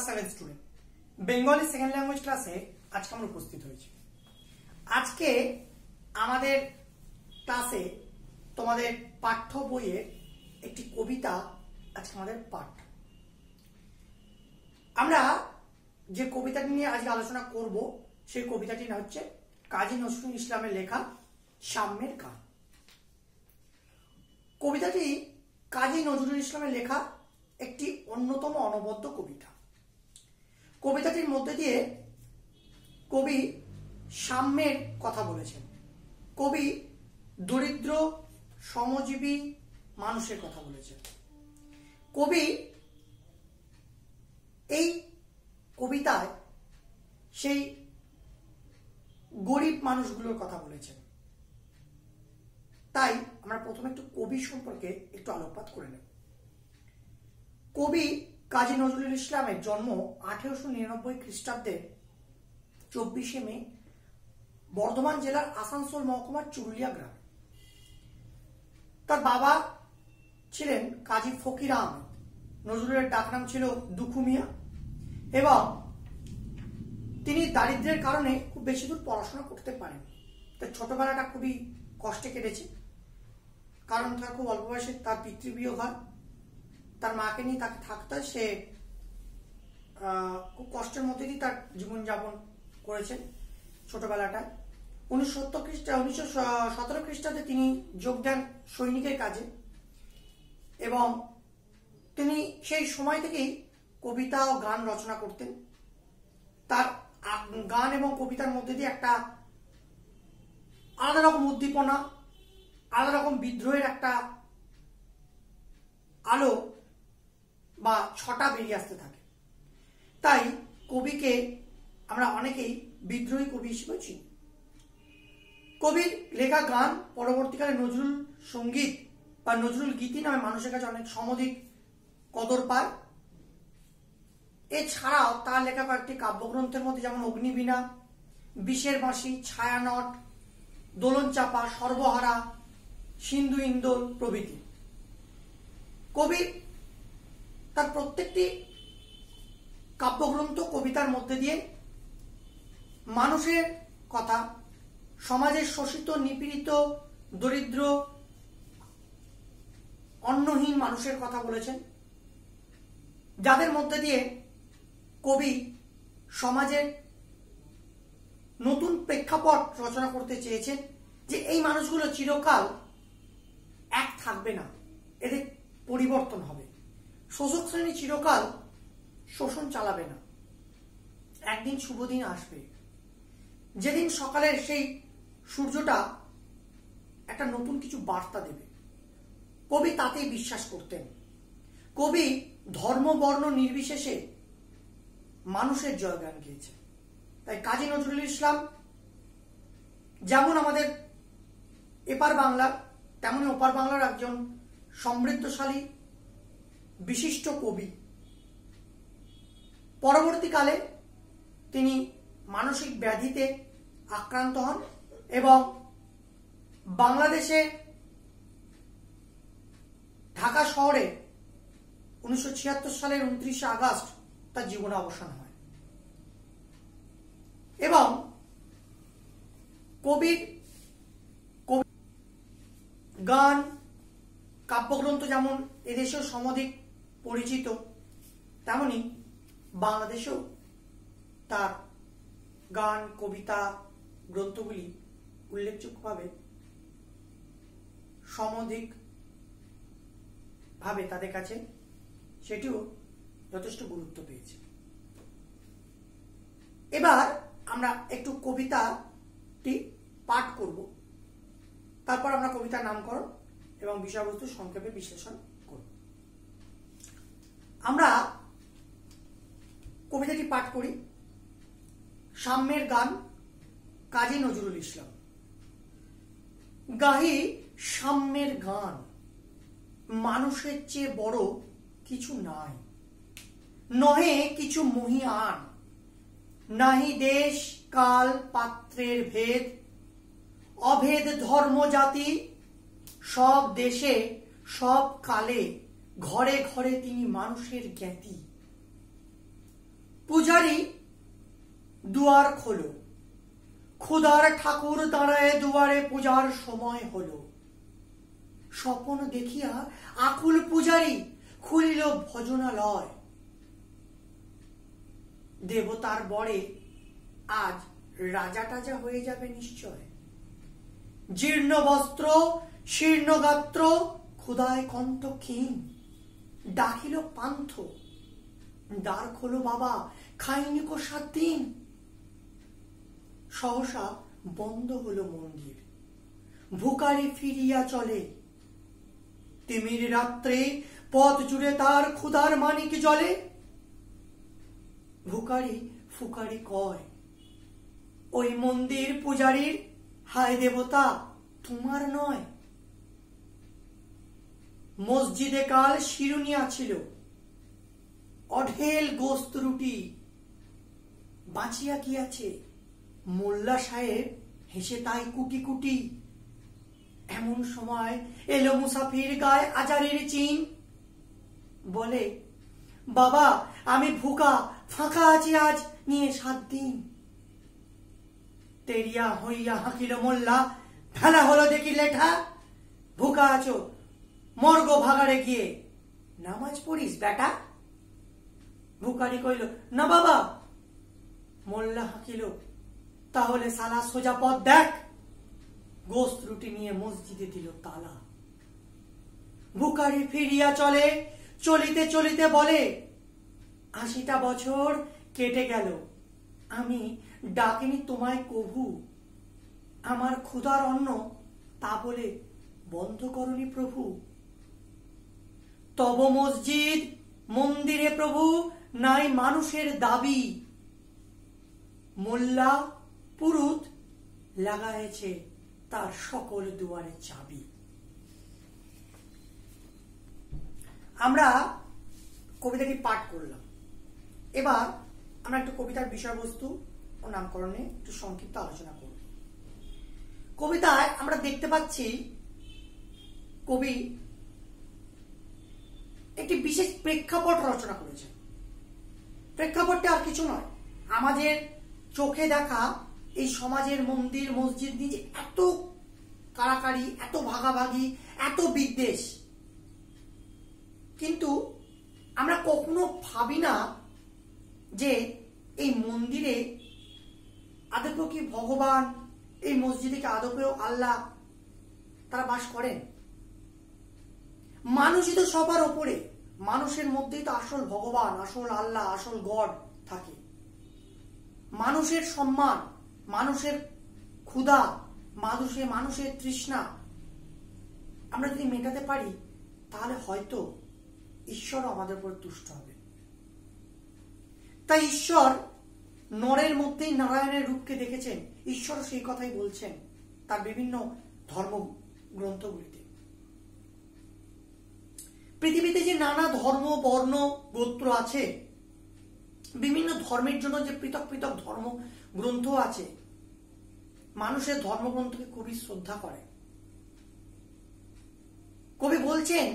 Class 7 student Bengali second language ক্লাসে আজকে আমরা উপস্থিত হয়েছি। আজকে আমাদের ক্লাসে তোমাদের পাঠ্য বইয়ের একটি কবিতা আজকে আমাদের পাঠ। আমরা যে কবিতাটি নিয়ে আজকে আলোচনা করব সেই কবিতাটির নাম হচ্ছে কাজী নজরুল ইসলামের লেখা সাম্যের গান। কবিতাটি কাজী নজরুল ইসলামের লেখা একটি অন্যতম অনবদ্য কবিতা। কবিতাটির মধ্যে দিয়ে কবি সাম্যের কথা বলেছেন। কবি দরিদ্র শ্রমজীবী মানুষের কথা বলেছেন। কবি এই কবিতায় সেই গরিব মানুষগুলোর কথা বলেছেন। তাই আমরা প্রথমে একটু কবি সম্পর্কে একটু আলোকপাত করে নেব। কবি কাজী নজরুল ইসলামের জন্ম 1899 খ্রিস্টাব্দের 24শে মে বর্ধমান জেলার আসানসোল মহকুমার চুরুলিয়া গ্রামে। তার বাবা ছিলেন কাজী ফকির আহমেদ, নজরুলের ডাকনাম ছিল দুখু মিয়া, এবং তিনি দারিদ্র্যের কারণে খুব বেশি দূর পড়াশোনা করতে পারেন। তার ছোটবেলাটা খুবই কষ্টে কেটেছে, কারণ তার খুব অল্প বয়সে তার পিতৃবিয়োগ হয়। তার মাকে নিয়ে তাকে থাকতে হয়। সে খুব কষ্টের মধ্যে দিয়ে তার জীবনযাপন করেছেন ছোটবেলাটায়। 1917 খ্রিস্টাব্দে তিনি যোগ দেন সৈনিকের কাজে, এবং তিনি সেই সময় থেকেই কবিতা ও গান রচনা করতেন। তার গান এবং কবিতার মধ্যে দিয়ে একটা আলাদা রকম উদ্দীপনা, আলাদা রকম বিদ্রোহের একটা আলো বা ছটা বেরিয়ে আসতে থাকে। তাই কবিকে আমরা অনেকেই বিদ্রোহী কবি হিসেবে চিনি। কবির লেখা গান পরবর্তীকালে নজরুল সঙ্গীত বা নজরুল গীতি নামে মানুষের কাছে অনেক সমধিক কদর পায়। এছাড়াও তার লেখা কয়েকটি কাব্যগ্রন্থের মধ্যে যেমন অগ্নিবীণা, বিষের বাঁশি, ছায়ানট, দোলন চাপা, সর্বহারা, সিন্ধু ইন্দোল প্রভৃতি। কবি তার প্রত্যেকটি কাব্যগ্রন্থ কবিতার মধ্যে দিয়ে মানুষের কথা, সমাজের শোষিত, নিপীড়িত, দরিদ্র, অন্নহীন মানুষের কথা বলেছেন, যাদের মধ্যে দিয়ে কবি সমাজের নতুন প্রেক্ষাপট রচনা করতে চেয়েছেন, যে এই মানুষগুলো চিরকাল এক থাকবে না, এদের পরিবর্তন হবে। শোষক শ্রেণী চিরকাল শোষণ চালাবে না, একদিন শুভ দিন আসবে, যেদিন সকালের সেই সূর্যটা একটা নতুন কিছু বার্তা দেবে। কবি তাতেই বিশ্বাস করতেন। কবি ধর্ম বর্ণ নির্বিশেষে মানুষের জয়গান গেয়েছে। তাই কাজী নজরুল ইসলাম যেমন আমাদের এপার বাংলার তেমনি ওপার বাংলার একজন সমৃদ্ধশালী বিশিষ্ট কবি। পরবর্তীকালে তিনি মানসিক ব্যাধিতে আক্রান্ত হন এবং বাংলাদেশে ঢাকা শহরে 1976 সালের 29শে আগস্ট তার জীবনাবসান হয়। এবং কবির গান কাব্যগ্রন্থ যেমন এদেশেও সমধিক পরিচিত, তেমনি বাংলাদেশেও তার গান কবিতা গ্রন্থগুলি উল্লেখযোগ্যভাবে সমধিক ভাবে তাদের কাছে সেটিও যথেষ্ট গুরুত্ব পেয়েছে। এবার আমরা একটু কবিতাটি পাঠ করব, তারপর আমরা কবিতার নামকরণ এবং বিষয়বস্তু সংক্ষেপে বিশ্লেষণ করব। আমরা কবিতাটি পাঠ করি। সাম্যের গান, কাজী নজরুল ইসলাম। গাহি সাম্যের গান, মানুষের চেয়ে বড় কিছু নাই, নহে কিছু মহিয়ান, নাহি দেশ কাল পাত্রের ভেদ, অভেদ ধর্ম জাতি, সব দেশে সব কালে ঘরে ঘরে তিনি মানুষের জ্ঞাতি। দুয়ার খোলো। খোদার ঠাকুর দাঁড়ায় দুয়ারে, পূজার সময় হলো। স্বপন দেখিয়া আকুল পূজারী খুলিল ভজনালয়। দেবতার বরে আজ রাজা টাজা হয়ে যাবে নিশ্চয়। জীর্ণ বস্ত্র শীর্ণ গাত্র ক্ষুধায় কণ্ঠক্ষীণ, ডাকিল পান্থ দ্বার খোলো বাবা, খাইনি কো 7 দিন। সহসা বন্ধ হলো মন্দির, ভুকারি ফিরিয়া চলে। তিমির রাত্রে পথ জুড়ে তার ক্ষুধার মানিক জলে। ভুকারি ফুকারি কয়, ওই মন্দির পূজারীর, হায় দেবতা তোমার নয়। মসজিদে কাল শিরুনিয়া ছিল, অঢেল গোস্ত রুটি। বাঁচিয়া কি আছে, মোল্লা সাহেব হেসে তাই কুটি কুটি। এমন সময় এলো মুসাফির, গায়ে আজারের চিন। বলে, বাবা আমি ভুকা, ফাঁকা আছি আজ নিয়ে 7 দিন। তেরিয়া হইয়া হাঁকিল মোল্লা, ফেলা হলো দেখি লেঠা। ভুকা আছো, মর্গ ভাগাড়ে গিয়ে নামাজ পড়িস বেটা। ভুকারি কইল, না বাবা। মোল্লা হাঁকিল, তাহলে সালা সোজা পথ দেখ। গোস্ত রুটি নিয়ে মসজিদে দিল তালা। ভুকারি ফিরিয়া চলে, চলিতে চলিতে বলে, 80টা বছর কেটে গেল, আমি ডাকিনি তোমায় কভু। আমার ক্ষুধার অন্ন তা বলে বন্ধ করনি প্রভু। তব মসজিদ মন্দিরে প্রভু নাই মানুষের দাবি। মোল্লা পুরুত লাগাইছে তার সকল দুয়ারে চাবি। আমরা কবিতাটি পাঠ করলাম। এবার আমরা একটু কবিতার বিষয়বস্তু ও নামকরণে একটু সংক্ষিপ্ত আলোচনা করব। কবিতায় আমরা দেখতে পাচ্ছি কবি একটি বিশেষ প্রেক্ষাপট রচনা করেছেন। প্রেক্ষাপটটা আর কিছু নয়, আমাদের চোখে দেখা এই সমাজের মন্দির মসজিদ নিয়ে এত কাড়াকাড়ি, এত ভাগাভাগি, এত বিদ্বেষ, কিন্তু আমরা কখনো ভাবি না যে এই মন্দিরে আদৌ কি ভগবান, এই মসজিদে কি আদৌও আল্লাহ তারা বাস করেন? মানুষই তো সবার ওপরে, মানুষের মধ্যেই তো আসল ভগবান, আসল আল্লাহ, আসল গড থাকে। মানুষের সম্মান, মানুষের ক্ষুধা, মানুষের তৃষ্ণা আমরা যদি মেটাতে পারি, তাহলে হয়তো ঈশ্বর আমাদের উপর তুষ্ট হবে। তাই ঈশ্বর নরের মধ্যেই নারায়ণের রূপকে দেখেছেন। ঈশ্বর সেই কথাই বলছেন তার বিভিন্ন ধর্ম গ্রন্থগুলিতে। পৃথিবীতে যে নানা ধর্ম বর্ণ গোত্র আছে, বিভিন্ন ধর্মের জন্য যে পৃথক পৃথক ধর্ম গ্রন্থ আছে, মানুষের ধর্মগ্রন্থকে খুবই শ্রদ্ধা করে। কবি বলছেন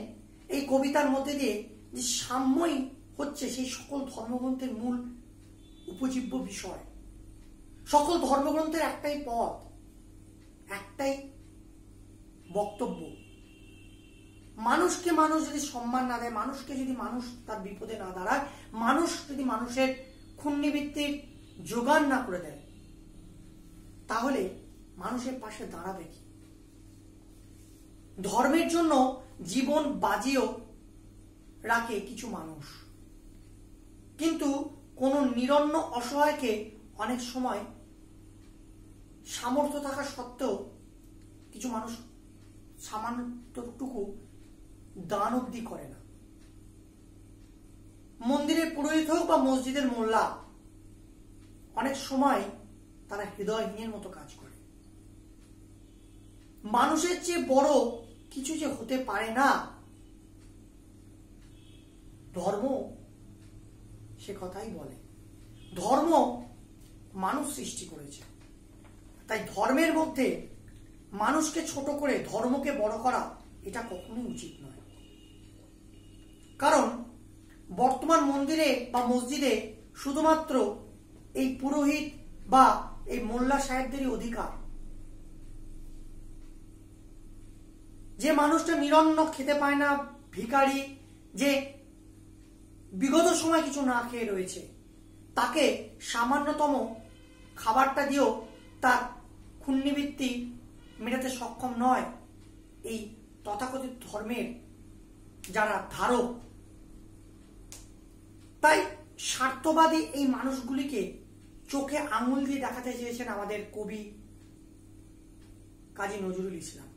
এই কবিতার মধ্যে দিয়ে যে সাম্যই হচ্ছে সেই সকল ধর্মগ্রন্থের মূল উপজীব্য বিষয়। সকল ধর্মগ্রন্থের একটাই পথ, একটাই বক্তব্য। মানুষকে মানুষ যদি সম্মান না দেয়, মানুষকে যদি মানুষ তার বিপদে না দাঁড়ায়, মানুষ যদি মানুষের ক্ষুণ্ণিবৃত্তির যোগান না করে দেয়, তাহলে মানুষের পাশে দাঁড়াবে কি? ধর্মের জন্য জীবন বাজিও রাখে কিছু মানুষ, কিন্তু কোন নিরন্ন অসহায়কে অনেক সময় সামর্থ্য থাকা সত্ত্বেও কিছু মানুষ সামান্যটুকু দান অব্দি করে না। মন্দিরের পুরোহিত হোক বা মসজিদের মোল্লা, অনেক সময় তারা হৃদয়হীনের মতো কাজ করে। মানুষের চেয়ে বড় কিছু যে হতে পারে না, ধর্ম সে কথাই বলে। ধর্ম মানুষ সৃষ্টি করেছে, তাই ধর্মের মধ্যে মানুষকে ছোট করে ধর্মকে বড় করা এটা কখনোই উচিত নয়। কারণ বর্তমান মন্দিরে বা মসজিদে শুধুমাত্র এই পুরোহিত বা এই মোল্লা সাহেবদেরই অধিকার। যে মানুষটা নিরন্ন, খেতে পায় না, ভিখারি, যে বিগত সময় কিছু না খেয়ে রয়েছে, তাকে সামান্যতম খাবারটা দিয়েও তার ক্ষুণ্ণবৃত্তি মেটাতে সক্ষম নয় এই তথাকথিত ধর্মের যারা ধারক। তাই স্বার্থবাদী এই মানুষগুলিকে চোখে আঙুল দিয়ে দেখাতে চেয়েছেন আমাদের কবি কাজী নজরুল ইসলাম।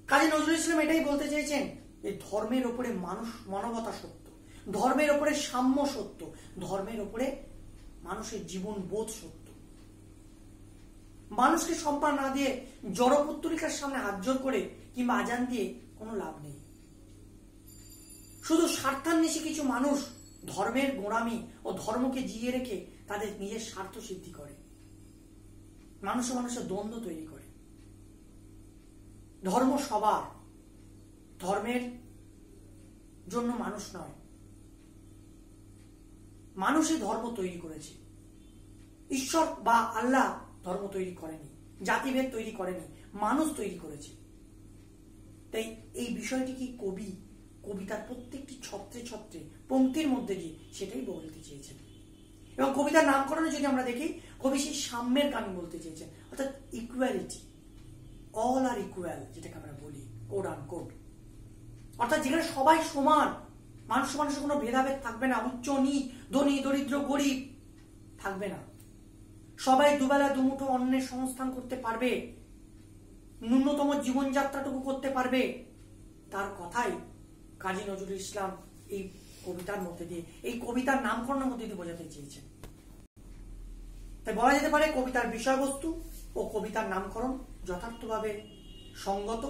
কাজী নজরুল ইসলাম এটাই বলতে চেয়েছেন যে ধর্মের ওপরে মানবতা সত্য, ধর্মের ওপরে সাম্য সত্য, ধর্মের ওপরে মানুষের জীবন বোধ সত্য। মানুষকে সম্মান না দিয়ে জড়পুত্তলিকার সামনে হাত জোর করে কিংবা আজান দিয়ে কোনো লাভ নেই। শুধু স্বার্থান্বেষী কিছু মানুষ ধর্মের গোঁড়ামি ও ধর্মকে জিয়ে রেখে তাদের নিজের স্বার্থ সিদ্ধি করে, মানুষের দ্বন্দ্ব তৈরি করে। ধর্ম সবার, ধর্মের জন্য মানুষ নয়, মানুষই ধর্ম তৈরি করেছে। ঈশ্বর বা আল্লাহ ধর্ম তৈরি করেনি, জাতিভেদ তৈরি করেনি, মানুষ তৈরি করেছে। তাই এই বিষয়টি কি কবি কবিতার প্রত্যেকটি ছত্রে ছত্রে পংক্তির মধ্যে দিয়ে সেটাই বলতে চেয়েছেন। এবং কবিতার নামকরণে যদি আমরা দেখি, কবি সেই সাম্যের গান বলতে চেয়েছেন, অর্থাৎ ইকুয়ালিটি, অল আর ইকুয়াল, যেটাকে আমরা বলি কোড আন কোড, অর্থাৎ যেখানে সবাই সমান, মানুষের কোনো ভেদাভেদ থাকবে না, উচ্চ নীচ, ধনী দরিদ্র গরিব থাকবে না, সবাই দুবেলা দুমুঠো অন্নের সংস্থান করতে পারবে, ন্যূনতম জীবনযাত্রাটুকু করতে পারবে। তার কথাই কাজী নজরুল ইসলাম এই কবিতার মধ্যে দিয়ে, এই কবিতার নামকরণের মধ্যে দিয়ে বোঝাতে চেয়েছেন। তাই বলা যেতে পারে কবিতার বিষয়বস্তু ও কবিতার নামকরণ যথার্থভাবে সঙ্গত।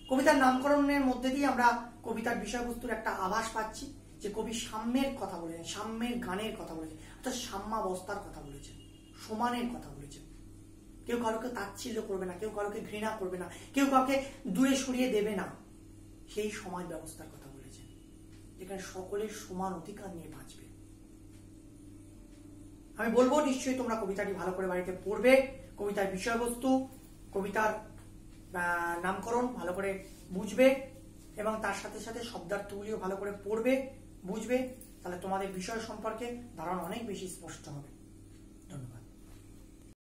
কবিতার নামকরণের মধ্যে দিয়ে আমরা কবিতার বিষয়বস্তুর একটা আভাস পাচ্ছি যে কবি সাম্যের কথা বলেছেন, সাম্যের গানের কথা বলেছেন, অর্থাৎ সাম্যাবস্থার কথা বলেছেন, সমানের কথা বলেছেন। কেউ কারোকে তাচ্ছিল্য করবে না, কেউ কারোকে ঘৃণা করবে না, কেউ কাউকে দূরে সরিয়ে দেবে না, সেই সমাজ ব্যবস্থার কথা বলেছেন, যেখানে সকলের সমান অধিকার নিয়ে বাঁচবে। আমি বলবো নিশ্চয়ই তোমরা কবিতাটি ভালো করে বাড়িতে পড়বে, কবিতার বিষয়বস্তু, কবিতার নামকরণ ভালো করে বুঝবে এবং তার সাথে সাথে শব্দার্থগুলিও ভালো করে পড়বে, বুঝবে। তাহলে তোমাদের বিষয় সম্পর্কে ধারণা অনেক বেশি স্পষ্ট হবে।